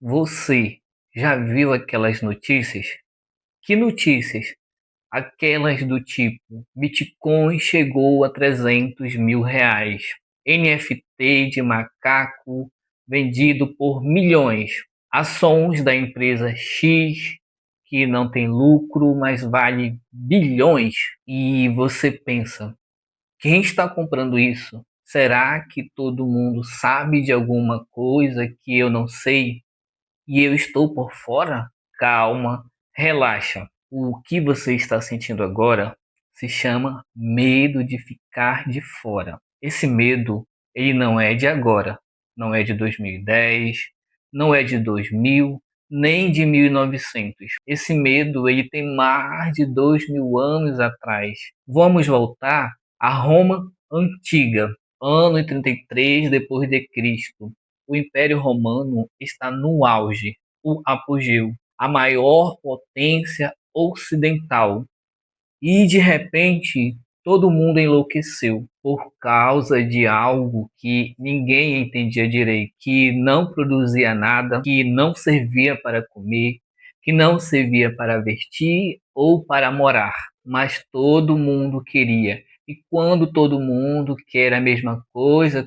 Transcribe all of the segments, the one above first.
Você já viu aquelas notícias? Que notícias? Aquelas do tipo: Bitcoin chegou a 300 mil reais, NFT de macaco vendido por milhões, ações da empresa X que não tem lucro, mas vale bilhões. E você pensa: quem está comprando isso? Será que todo mundo sabe de alguma coisa que eu não sei? E eu estou por fora? Calma, relaxa. O que você está sentindo agora se chama medo de ficar de fora. Esse medo, ele não é de agora, não é de 2010, não é de 2000, nem de 1900. Esse medo, ele tem mais de 2000 anos atrás. Vamos voltar a Roma antiga, ano 33 depois de Cristo. O Império Romano está no auge, o apogeu, a maior potência ocidental. E de repente, todo mundo enlouqueceu por causa de algo que ninguém entendia direito, que não produzia nada, que não servia para comer, que não servia para vestir ou para morar, mas todo mundo queria. E quando todo mundo quer a mesma coisa,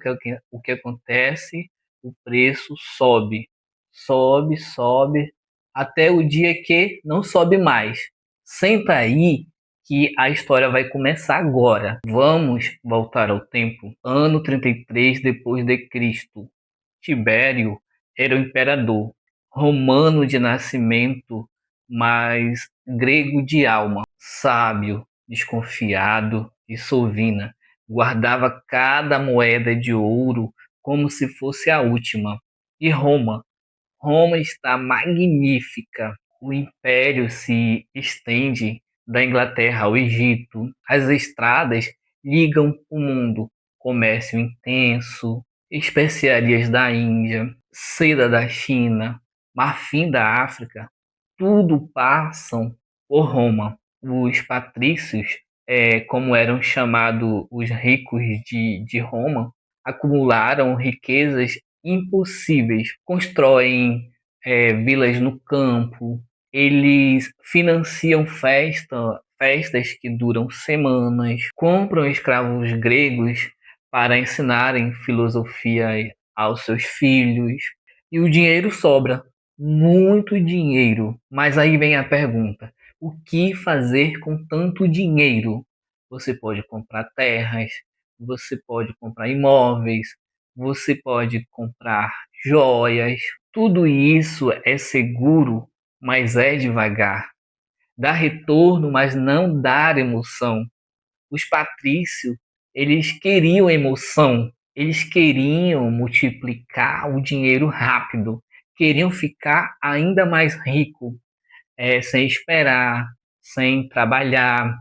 o que acontece? O preço sobe, sobe, sobe, até o dia que não sobe mais. Senta aí que a história vai começar agora. Vamos voltar ao tempo. Ano 33 depois de Cristo. Tibério era o imperador, romano de nascimento, mas grego de alma, sábio, desconfiado e sovina. Guardava cada moeda de ouro como se fosse a última. E Roma está magnífica. O império se estende da Inglaterra ao Egito. As estradas ligam o mundo. Comércio intenso, especiarias da Índia, seda da China, marfim da África, tudo passam por Roma. Os patrícios, como eram chamados os ricos de Roma, acumularam riquezas impossíveis, constroem vilas no campo, eles financiam festas que duram semanas, compram escravos gregos para ensinarem filosofia aos seus filhos, e o dinheiro sobra, muito dinheiro. Mas aí vem a pergunta: o que fazer com tanto dinheiro? Você pode comprar terras, você pode comprar imóveis, você pode comprar joias. Tudo isso é seguro, mas é devagar. Dá retorno, mas não dá emoção. Os patrícios, eles queriam emoção, eles queriam multiplicar o dinheiro rápido, queriam ficar ainda mais rico, sem esperar, sem trabalhar.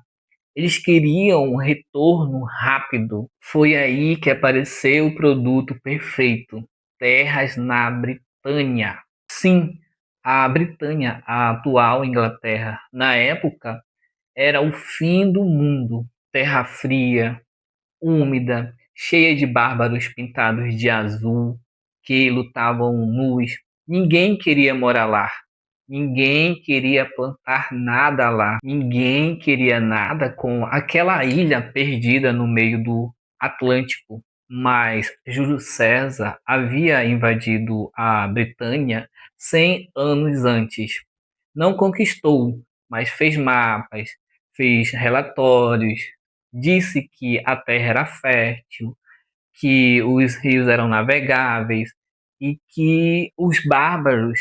Eles queriam um retorno rápido. Foi aí que apareceu o produto perfeito: terras na Britânia. Sim, a Britânia, a atual Inglaterra, na época era o fim do mundo. Terra fria, úmida, cheia de bárbaros pintados de azul que lutavam nus. Ninguém queria morar lá. Ninguém queria plantar nada lá. Ninguém queria nada com aquela ilha perdida no meio do Atlântico. Mas Júlio César havia invadido a Britânia 100 anos antes. Não conquistou, mas fez mapas, fez relatórios, disse que a terra era fértil, que os rios eram navegáveis e que os bárbaros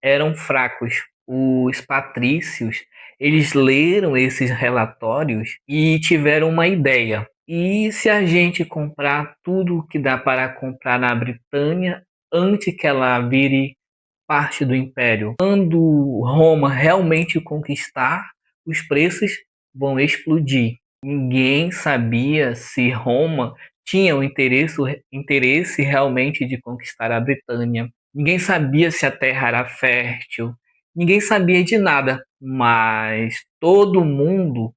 eram fracos. Os patrícios, eles leram esses relatórios e tiveram uma ideia. E se a gente comprar tudo que dá para comprar na Britânia antes que ela vire parte do império? Quando Roma realmente conquistar, os preços vão explodir. Ninguém sabia se Roma tinha o interesse realmente de conquistar a Britânia. Ninguém sabia se a terra era fértil. Ninguém sabia de nada, mas todo mundo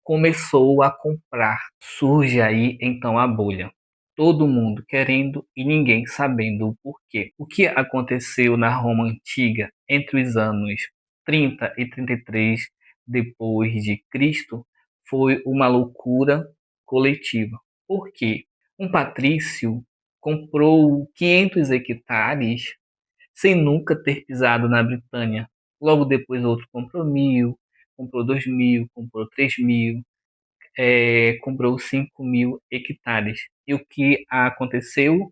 começou a comprar. Surge aí então a bolha. todo mundo querendo e ninguém sabendo o porquê. O que aconteceu na Roma antiga entre os anos 30 e 33 depois de Cristo foi uma loucura coletiva. Por quê? Um patrício comprou 500 hectares sem nunca ter pisado na Britânia. Logo depois outro comprou 1.000, comprou 2.000, comprou 3.000, comprou 5.000 hectares. E o que aconteceu?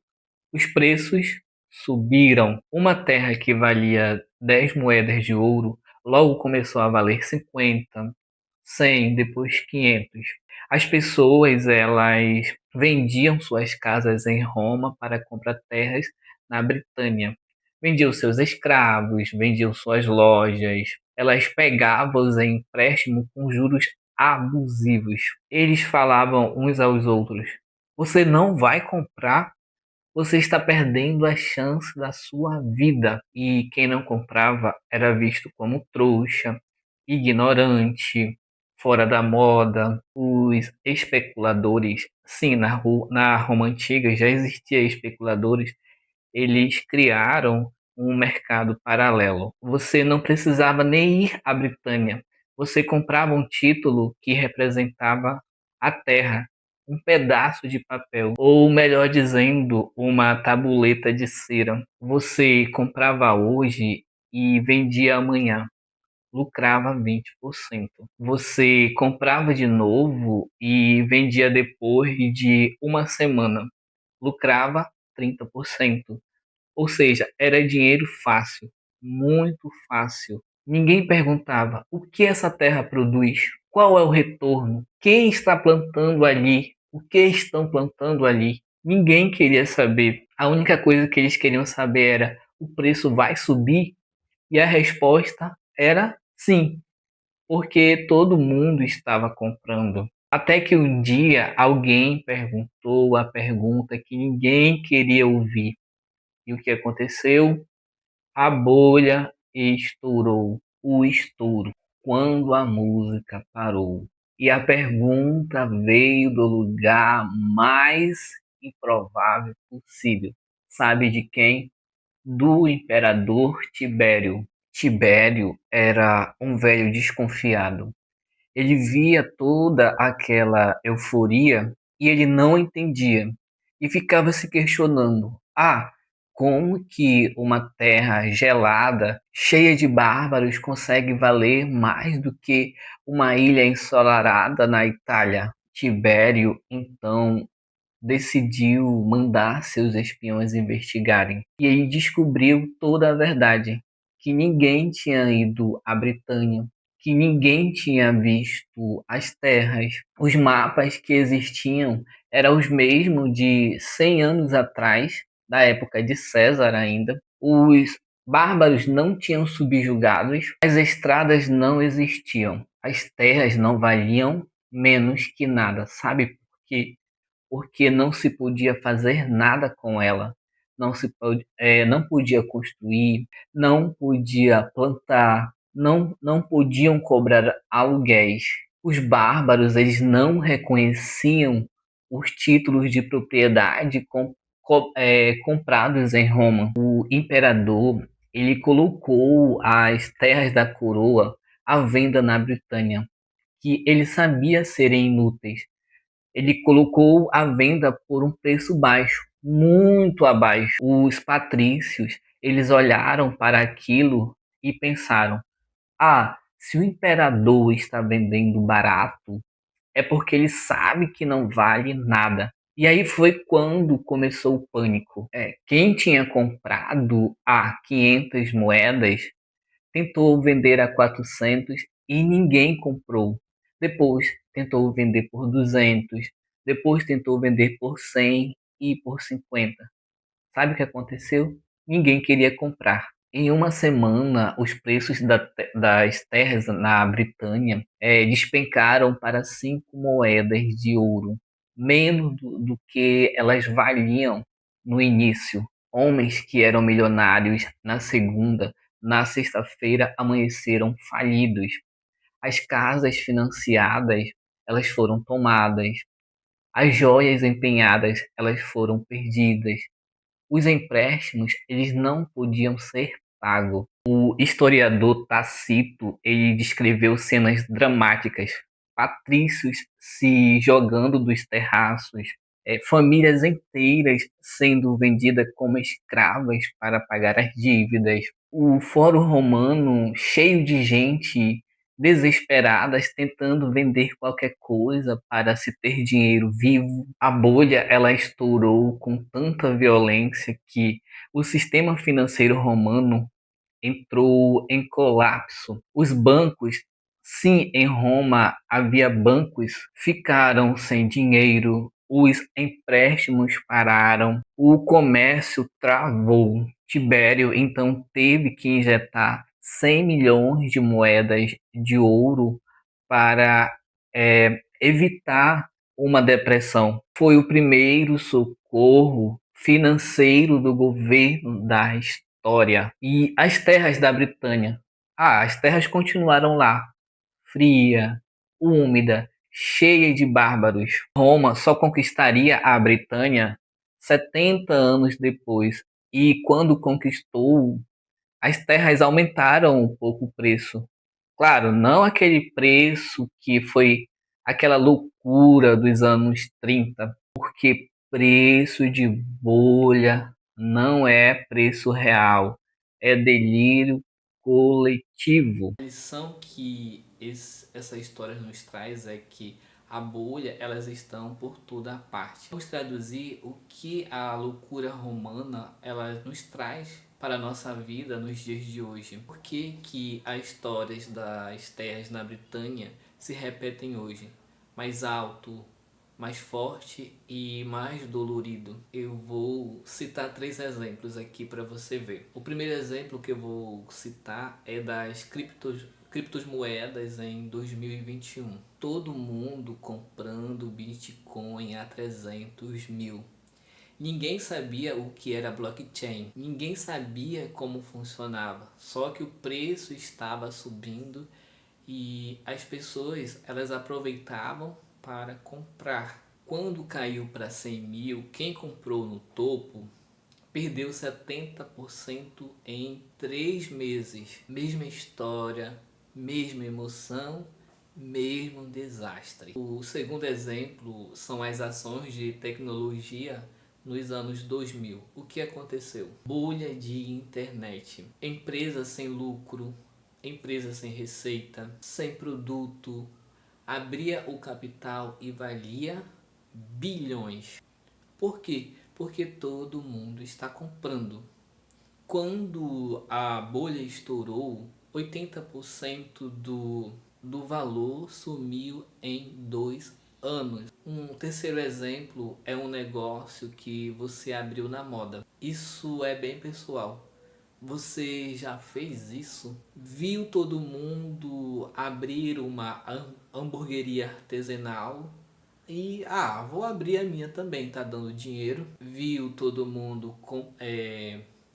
Os preços subiram. Uma terra que valia 10 moedas de ouro logo começou a valer 50, 100, depois 500. As pessoas elas vendiam suas casas em Roma para comprar terras na Britânia. Vendiam seus escravos, vendiam suas lojas. Elas pegavam-os em empréstimo com juros abusivos. Eles falavam uns aos outros: "Você não vai comprar, você está perdendo a chance da sua vida." E quem não comprava era visto como trouxa, ignorante, fora da moda. Os especuladores, sim, na Roma antiga já existia especuladores, eles criaram um mercado paralelo. Você não precisava nem ir à Britânia. Você comprava um título que representava a terra, um pedaço de papel, ou melhor dizendo, uma tabuleta de cera. Você comprava hoje e vendia amanhã, lucrava 20%. Você comprava de novo e vendia depois de uma semana, lucrava 30%. Ou seja, era dinheiro fácil, muito fácil. Ninguém perguntava o que essa terra produz, qual é o retorno, quem está plantando ali, o que estão plantando ali. Ninguém queria saber. A única coisa que eles queriam saber era: o preço vai subir? E a resposta era sim, porque todo mundo estava comprando. Até que um dia alguém perguntou a pergunta que ninguém queria ouvir. E o que aconteceu? A bolha estourou. O estouro. Quando a música parou. E a pergunta veio do lugar mais improvável possível. Sabe de quem? Do imperador Tibério. Tibério era um velho desconfiado. Ele via toda aquela euforia e ele não entendia. E ficava se questionando: ah, como que uma terra gelada, cheia de bárbaros, consegue valer mais do que uma ilha ensolarada na Itália? Tibério, então, decidiu mandar seus espiões investigarem. E ele descobriu toda a verdade, que ninguém tinha ido à Britânia, que ninguém tinha visto as terras. Os mapas que existiam eram os mesmos de 100 anos atrás, da época de César ainda. Os bárbaros não tinham subjugados, as estradas não existiam, as terras não valiam menos que nada. Sabe por quê? Porque não se podia fazer nada com ela. Não podia construir, não podia plantar, não podiam cobrar aluguéis. Os bárbaros eles não reconheciam os títulos de propriedade comprados em Roma. O imperador ele colocou as terras da coroa à venda na Britânia, que ele sabia serem inúteis. Ele colocou à venda por um preço baixo, muito abaixo. Os patrícios, eles olharam para aquilo e pensaram: ah, se o imperador está vendendo barato, é porque ele sabe que não vale nada. E aí foi quando começou o pânico. Quem tinha comprado a 500 moedas tentou vender a 400 e ninguém comprou. Depois tentou vender por 200, depois tentou vender por 100 e por 50. Sabe o que aconteceu? Ninguém queria comprar. Em uma semana, os preços das terras na Britânia despencaram para 5 moedas de ouro, menos do que elas valiam no início. Homens que eram milionários na segunda, na sexta-feira, amanheceram falidos. As casas financiadas, elas foram tomadas. As joias empenhadas, elas foram perdidas. Os empréstimos, eles não podiam ser pagos. O historiador Tácito, ele descreveu cenas dramáticas, patrícios se jogando dos terraços, famílias inteiras sendo vendidas como escravas para pagar as dívidas. O Fórum Romano cheio de gente desesperadas tentando vender qualquer coisa para se ter dinheiro vivo. A bolha ela estourou com tanta violência que o sistema financeiro romano entrou em colapso. Os bancos, sim, em Roma havia bancos, ficaram sem dinheiro, os empréstimos pararam, o comércio travou. Tibério então teve que injetar 100 milhões de moedas de ouro para evitar uma depressão. Foi o primeiro socorro financeiro do governo da história. E as terras da Britânia? As terras continuaram lá, fria, úmida, cheia de bárbaros. Roma só conquistaria a Britânia 70 anos depois. E quando conquistou, as terras aumentaram um pouco o preço. Claro, não aquele preço que foi aquela loucura dos anos 30, porque preço de bolha não é preço real, é delírio coletivo. A lição que essa história nos traz é que a bolha, elas estão por toda a parte. Vamos traduzir o que a loucura romana ela nos traz para a nossa vida nos dias de hoje. Por que que as histórias das terras na Britânia se repetem hoje? Mais alto, mais forte e mais dolorido. Eu vou citar 3 exemplos aqui para você ver. O primeiro exemplo que eu vou citar é das criptomoedas em 2021. Todo mundo comprando Bitcoin a 300 mil. Ninguém sabia o que era blockchain, ninguém sabia como funcionava, só que o preço estava subindo e as pessoas elas aproveitavam para comprar. Quando caiu para 100 mil, quem comprou no topo perdeu 70% em 3 meses. Mesma história, mesma emoção, mesmo desastre. O segundo exemplo são as ações de tecnologia nos anos 2000. O que aconteceu? Bolha de internet. Empresa sem lucro, empresa sem receita, sem produto, abria o capital e valia bilhões. Por quê? Porque todo mundo está comprando. Quando a bolha estourou, 80% do valor sumiu em 2 anos. Um terceiro exemplo é um negócio que você abriu na moda. Isso é bem pessoal. Você já fez isso? Viu todo mundo abrir uma hamburgueria artesanal e vou abrir a minha também, tá dando dinheiro. Viu todo mundo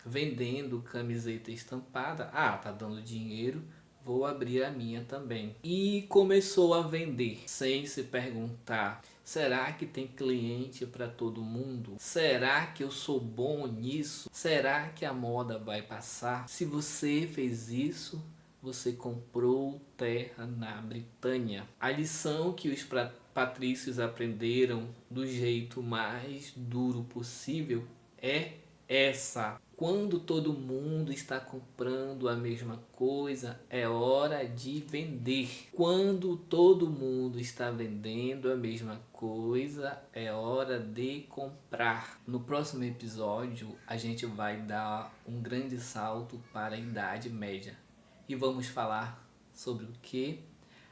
vendendo camiseta estampada, tá dando dinheiro, vou abrir a minha também. E começou a vender sem se perguntar: será que tem cliente para todo mundo? Será que eu sou bom nisso? Será que a moda vai passar? Se você fez isso, você comprou terra na Britânia. A lição que os patrícios aprenderam do jeito mais duro possível é essa: quando todo mundo está comprando a mesma coisa, é hora de vender. Quando todo mundo está vendendo a mesma coisa, é hora de comprar. No próximo episódio, a gente vai dar um grande salto para a Idade Média e vamos falar sobre o que?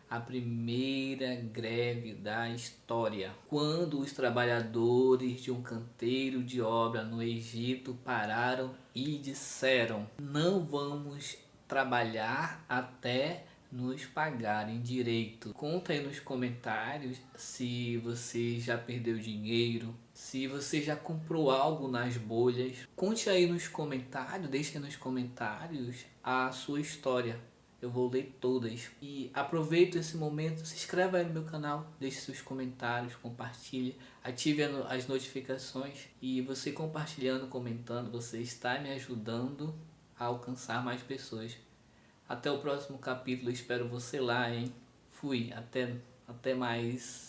A primeira greve da história, quando os trabalhadores de um canteiro de obra no Egito pararam e disseram: não vamos trabalhar até nos pagarem direito. Conta aí nos comentários se você já perdeu dinheiro, se você já comprou algo nas bolhas. Conte aí nos comentários, deixe nos comentários a sua história. Eu vou ler todas. E aproveito esse momento, se inscreva aí no meu canal, deixe seus comentários, compartilhe, ative as notificações. E você compartilhando, comentando, você está me ajudando a alcançar mais pessoas. Até o próximo capítulo, espero você lá, hein? Fui, até mais.